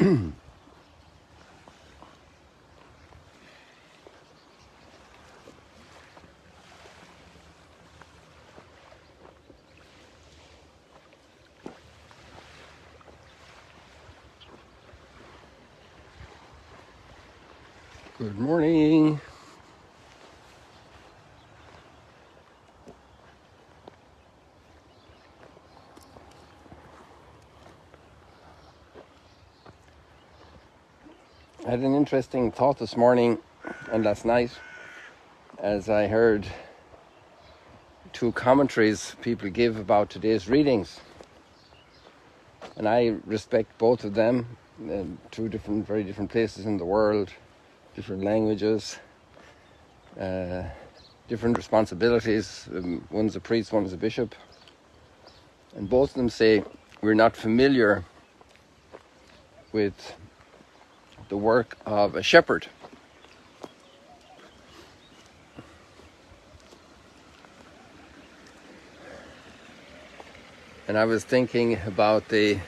Good morning. I had an interesting thought this morning and last night as I heard two commentaries people give about today's readings. And I respect both of them, two very different places in the world, different languages, different responsibilities. One's a priest, one's a bishop. And both of them say we're not familiar with the work of a shepherd. And I was thinking about the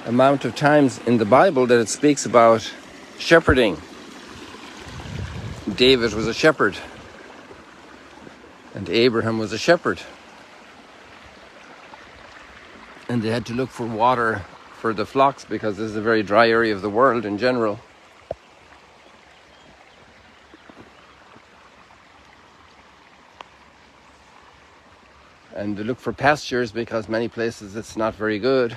amount of times in the Bible that it speaks about shepherding. David was a shepherd, and Abraham was a shepherd. And they had to look for water for the flocks because this is a very dry area of the world in general. And they look for pastures because many places it's not very good.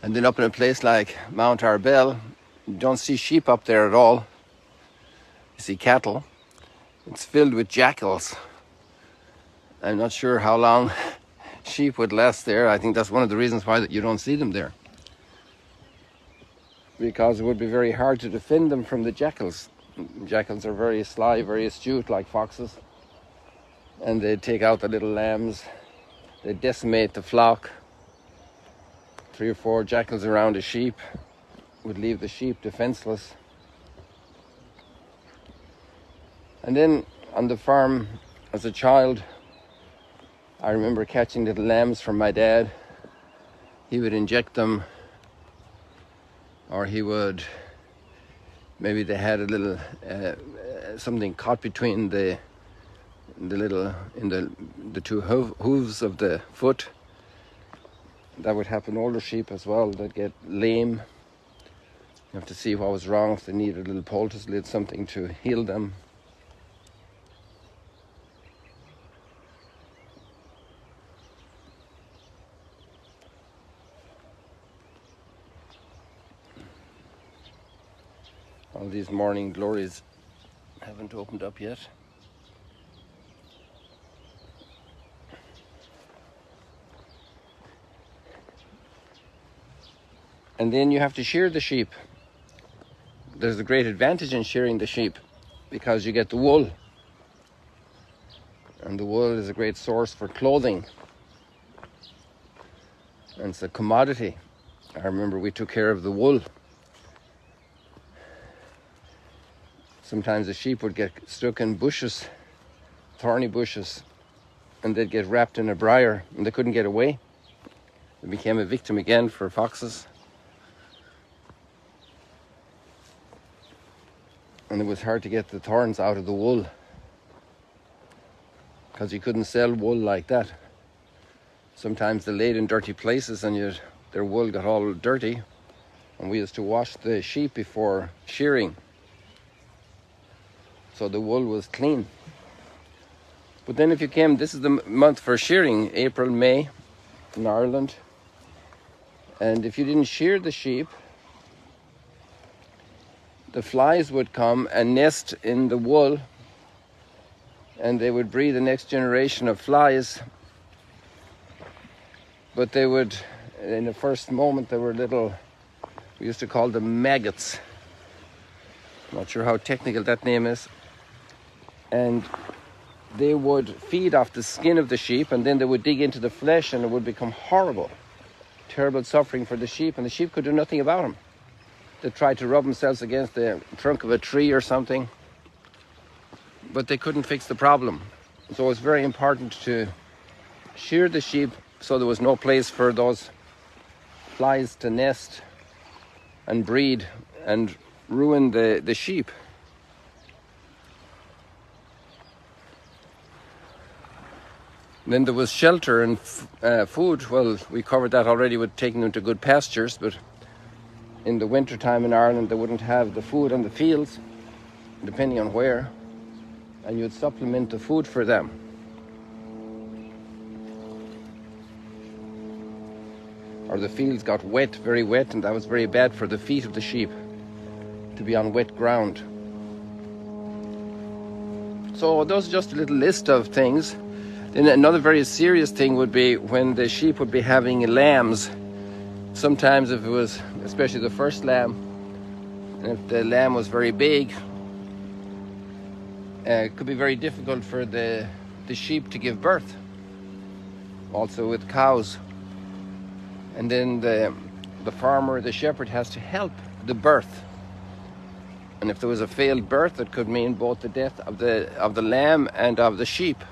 And then up in a place like Mount Arbel, you don't see sheep up there at all. You see cattle. It's filled with jackals. I'm not sure how long sheep would last there. I think that's one of the reasons why that you don't see them there. Because it would be very hard to defend them from the jackals. Jackals are very sly, very astute like foxes. And they take out the little lambs. They decimate the flock. 3 or 4 jackals around a sheep would leave the sheep defenseless. And then on the farm as a child, I remember catching little lambs from my dad. He would inject them, or he would, maybe they had a little, something caught between the two hooves of the foot. That would happen older sheep as well. They'd get lame. You have to see what was wrong. If they needed a little poultice lid, something to heal them. All these morning glories haven't opened up yet. And then you have to shear the sheep. There's a great advantage in shearing the sheep because you get the wool. And the wool is a great source for clothing. And it's a commodity. I remember we took care of the wool. Sometimes the sheep would get stuck in bushes, thorny bushes, and they'd get wrapped in a briar and they couldn't get away. They became a victim again for foxes. And it was hard to get the thorns out of the wool because you couldn't sell wool like that. Sometimes they laid in dirty places and their wool got all dirty, and we used to wash the sheep before shearing so the wool was clean. But then if you came, this is the month for shearing, April, May in Ireland, and if you didn't shear the sheep, the flies would come and nest in the wool, and they would breed the next generation of flies. But they would, in the first moment, they were little, we used to call them maggots. I'm not sure how technical that name is. And they would feed off the skin of the sheep, and then they would dig into the flesh, and it would become horrible. Terrible suffering for the sheep, and the sheep could do nothing about them. They tried to rub themselves against the trunk of a tree or something, but they couldn't fix the problem. So it's very important to shear the sheep So there was no place for those flies to nest and breed and ruin the sheep. Then there was shelter and food. Well, we covered that already with taking them to good pastures, but in the winter time in Ireland they wouldn't have the food on the fields, depending on where, and you'd supplement the food for them. Or the fields got wet, very wet, and that was very bad for the feet of the sheep to be on wet ground. So those are just a little list of things. Then another very serious thing would be when the sheep would be having lambs. Sometimes if it was, especially the first lamb, and if the lamb was very big, it could be very difficult for the sheep to give birth. Also with cows. And then the farmer, the shepherd, has to help the birth. And if there was a failed birth, it could mean both the death of the lamb and of the sheep.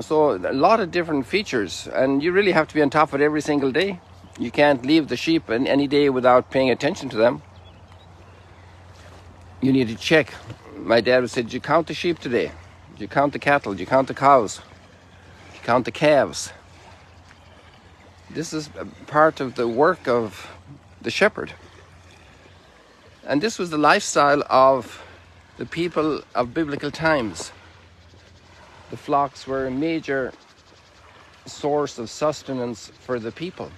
So a lot of different features, and you really have to be on top of it every single day. You can't leave the sheep any day without paying attention to them. You need to check. My dad would say, did you count the sheep today? Did you count the cattle? Did you count the cows? Did you count the calves? This is part of the work of the shepherd. And this was the lifestyle of the people of biblical times. The flocks were a major source of sustenance for the people.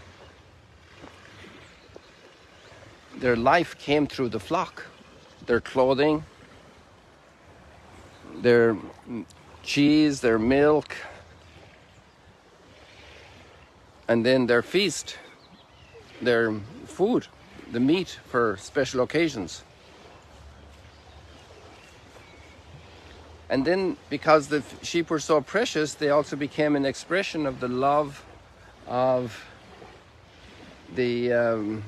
Their life came through the flock. Their clothing, their cheese, their milk, and then their feast, their food, the meat for special occasions. And then, because the sheep were so precious, they also became an expression of the love of the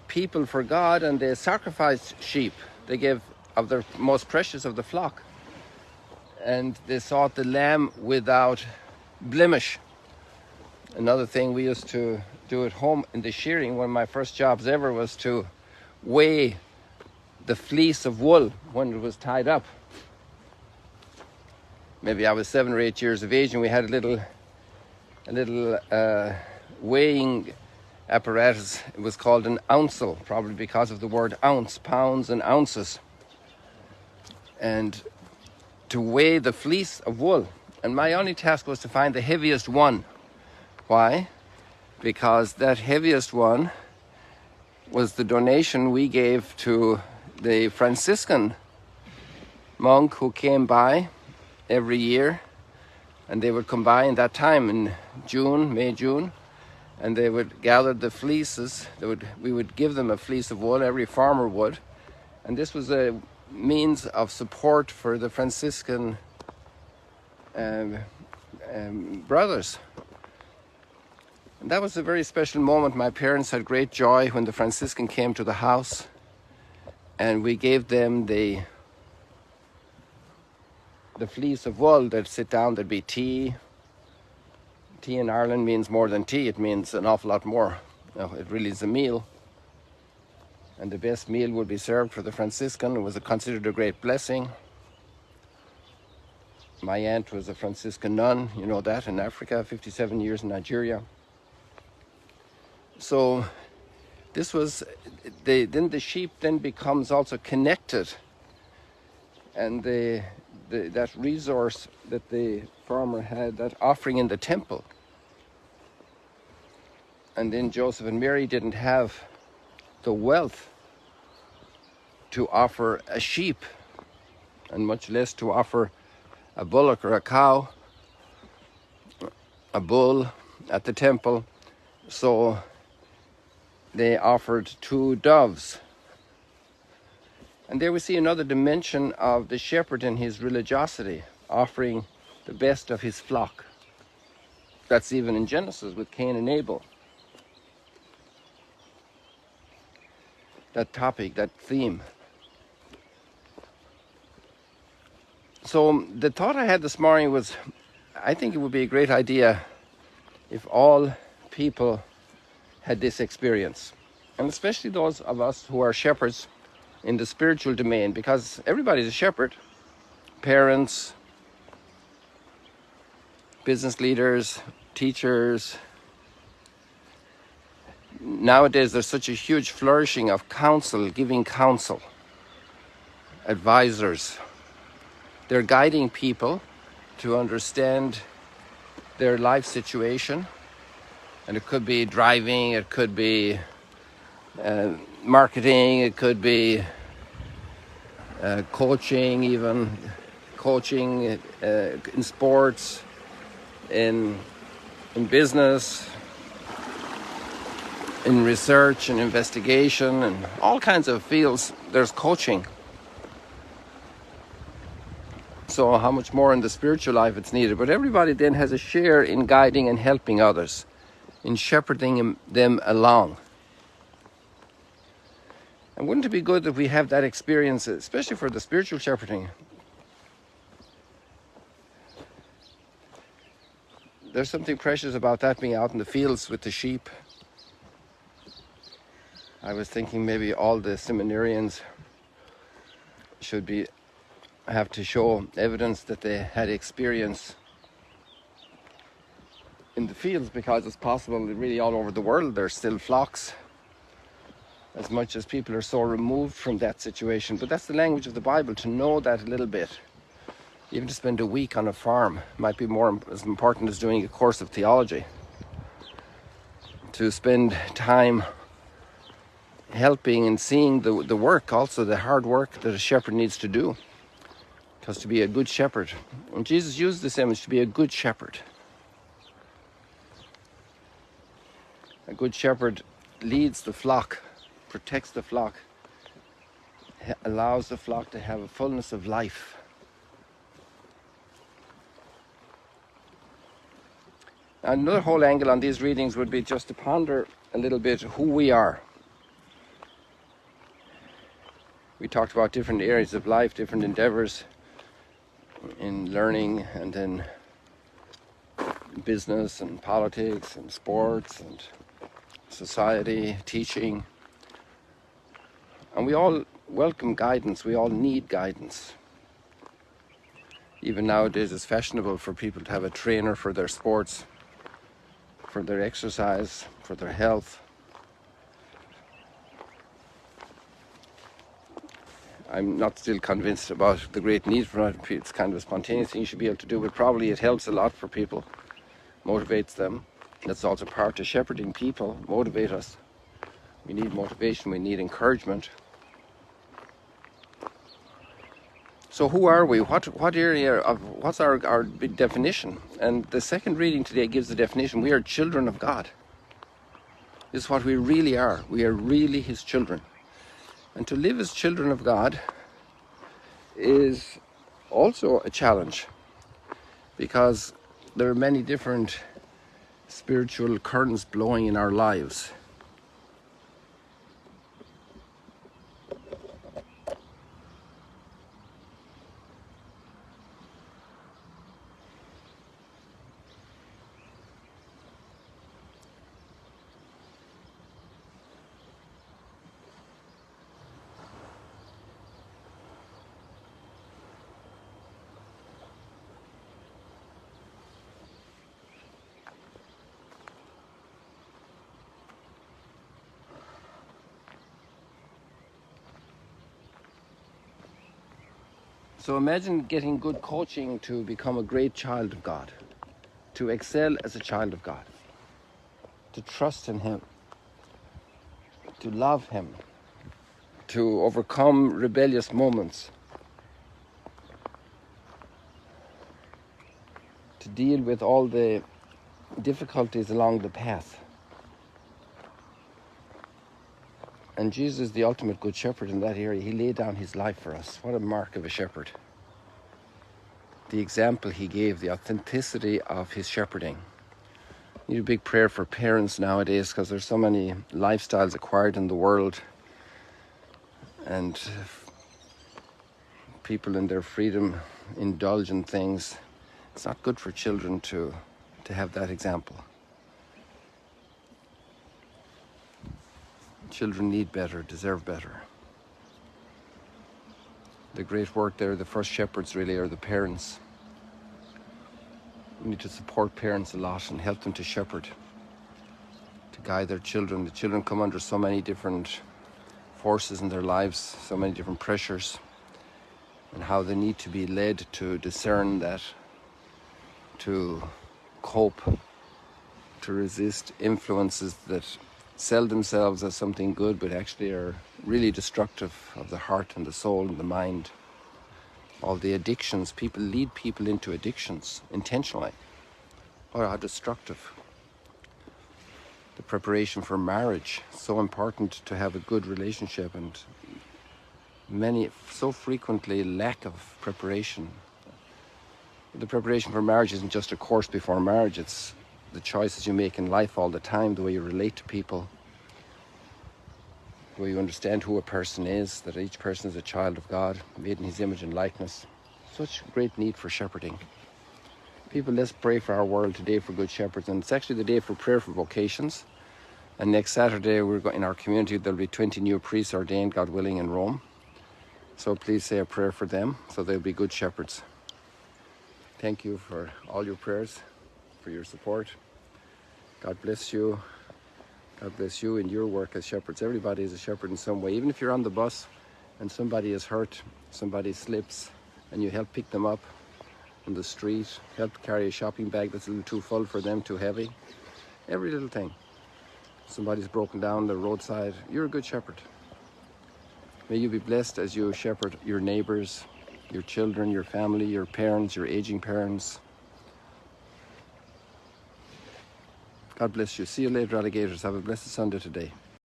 people for God, and they sacrificed sheep. They gave of their most precious of the flock. And they sought the lamb without blemish. Another thing we used to do at home in the shearing, one of my first jobs ever, was to weigh the fleece of wool when it was tied up. Maybe I was 7 or 8 years of age, and we had a little weighing apparatus. It was called an ounsel, probably because of the word ounce, pounds and ounces. And to weigh the fleece of wool. And my only task was to find the heaviest one. Why? Because that heaviest one was the donation we gave to the Franciscan monk who came by every year, and they would come by in that time in May, June, and they would gather the fleeces. We would give them a fleece of wool, every farmer would, and this was a means of support for the Franciscan brothers. And that was a very special moment. My parents had great joy when the Franciscan came to the house, and we gave them the fleece of wool. They'd sit down, there'd be tea. Tea in Ireland means more than tea, it means an awful lot more. It really is a meal. And the best meal would be served for the Franciscan. It was considered a great blessing. My aunt was a Franciscan nun, you know that, in Africa, 57 years in Nigeria. So this was, then the sheep then becomes also connected, and that resource that the farmer had, that offering in the temple. And then Joseph and Mary didn't have the wealth to offer a sheep, and much less to offer a bullock or a cow, a bull at the temple. So they offered 2 doves. And there we see another dimension of the shepherd in his religiosity, offering the best of his flock. That's even in Genesis with Cain and Abel. That topic, that theme. So the thought I had this morning was I think it would be a great idea if all people had this experience, and especially those of us who are shepherds in the spiritual domain, because everybody's a shepherd. Parents, business leaders, teachers. Nowadays there's such a huge flourishing of counsel, giving counsel, advisors. They're guiding people to understand their life situation, and it could be driving, it could be marketing, it could be coaching, even coaching in sports, in business, in research and investigation, and all kinds of fields. There's coaching. So how much more in the spiritual life it's needed. But everybody then has a share in guiding and helping others, in shepherding them along. And wouldn't it be good that we have that experience, especially for the spiritual shepherding? There's something precious about that, being out in the fields with the sheep. I was thinking maybe all the seminarians should have to show evidence that they had experience in the fields, because it's possible that really all over the world there's still flocks, as much as people are so removed from that situation. But that's the language of the Bible, to know that a little bit. Even to spend a week on a farm might be as important as doing a course of theology. To spend time helping and seeing the work, also the hard work that a shepherd needs to do. Because to be a good shepherd, and Jesus used this image, to be a good shepherd. A good shepherd leads the flock, protects the flock, allows the flock to have a fullness of life. Another whole angle on these readings would be just to ponder a little bit who we are. We talked about different areas of life, different endeavors in learning, and in business and politics and sports and society, teaching. And we all welcome guidance, we all need guidance. Even nowadays it's fashionable for people to have a trainer for their sports, for their exercise, for their health. I'm not still convinced about the great need for it. It's kind of a spontaneous thing you should be able to do, but probably it helps a lot for people, motivates them. That's also part of shepherding people, motivate us. We need motivation, we need encouragement. So who are we? What area of, what's our big definition? And the second reading today gives the definition. We are children of God. This is what we really are. We are really His children. And to live as children of God is also a challenge, because there are many different spiritual currents blowing in our lives. So imagine getting good coaching to become a great child of God, to excel as a child of God, to trust in Him, to love Him, to overcome rebellious moments, to deal with all the difficulties along the path. And Jesus is the ultimate good shepherd in that area. He laid down His life for us. What a mark of a shepherd. The example He gave, the authenticity of His shepherding. I need a big prayer for parents nowadays, because there's so many lifestyles acquired in the world, and people in their freedom indulge in things It's not good for children to have that example. Children need better, deserve better. The great work there, the first shepherds really are the parents. We need to support parents a lot and help them to shepherd, to guide their children. The children come under so many different forces in their lives, so many different pressures, and how they need to be led to discern that, to cope, to resist influences that sell themselves as something good but actually are really destructive of the heart and the soul and the mind. All the addictions, people lead people into addictions intentionally. Oh, how destructive. The preparation for marriage, so important to have a good relationship, and so frequently lack of preparation. The preparation for marriage isn't just a course before marriage, it's the choices you make in life all the time, the way you relate to people, the way you understand who a person is, that each person is a child of God, made in his image and likeness. Such great need for shepherding. People, let's pray for our world today for good shepherds, and it's actually the day for prayer for vocations. And next Saturday, in our community, there'll be 20 new priests ordained, God willing, in Rome. So please say a prayer for them, so they'll be good shepherds. Thank you for all your prayers, for your support. God bless you. God bless you in your work as shepherds. Everybody is a shepherd in some way. Even if you're on the bus and somebody is hurt, somebody slips, and you help pick them up on the street, help carry a shopping bag that's a little too full for them, too heavy. Every little thing. Somebody's broken down the roadside. You're a good shepherd. May you be blessed as you shepherd your neighbors, your children, your family, your parents, your aging parents. God bless you. See you later, alligators. Have a blessed Sunday today.